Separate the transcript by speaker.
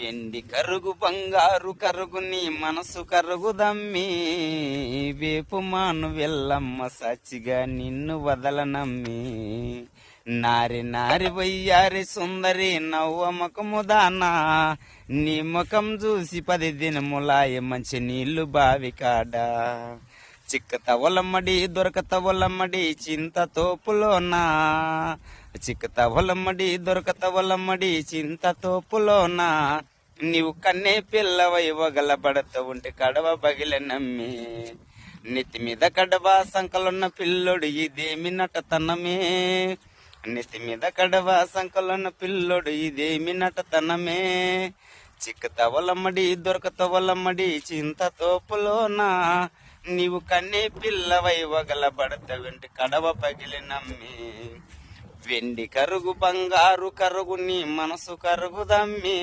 Speaker 1: వెండి కరుగు బంగారు కరుగు నీ మనసు కరుగుదమ్మి వేపు మాను వెళ్ళమ్మ సాచిగా నిన్ను వదలనమ్మి నారి నారి వయ్యారి సుందరి నవ్వమకము దానా నీ ముఖం చూసి 10 దినములాయ మంచి నీళ్లు బావి కాడా చిక్కతవలమ్మడి దొరకతవలమ్మడి చింత తోపులోనా చిక్కతవలమ్మడి దొరకతవలమ్మడి చింత తోపులోనా నీవు కన్నే పిల్లవై వగలబడత ఉంటే కడవ బగిల నమ్మి నెత్తి మీద కడవ సంకలున్న పిల్లోడు ఇదేమి నటతనమే నెత్తి మీద కడవ సంకలున్న పిల్లోడు ఇదేమి నటతనమే చిక్కతవలమ్మడి దొరకతవలమ్మడి చింత తోపులోనా నీవు కన్నే పిల్లవై వగలబడత వెంటి కడవ పగిలి నమ్మి వెండి కరుగు బంగారు కరుగు నీ మనసు కరుగుదమ్మి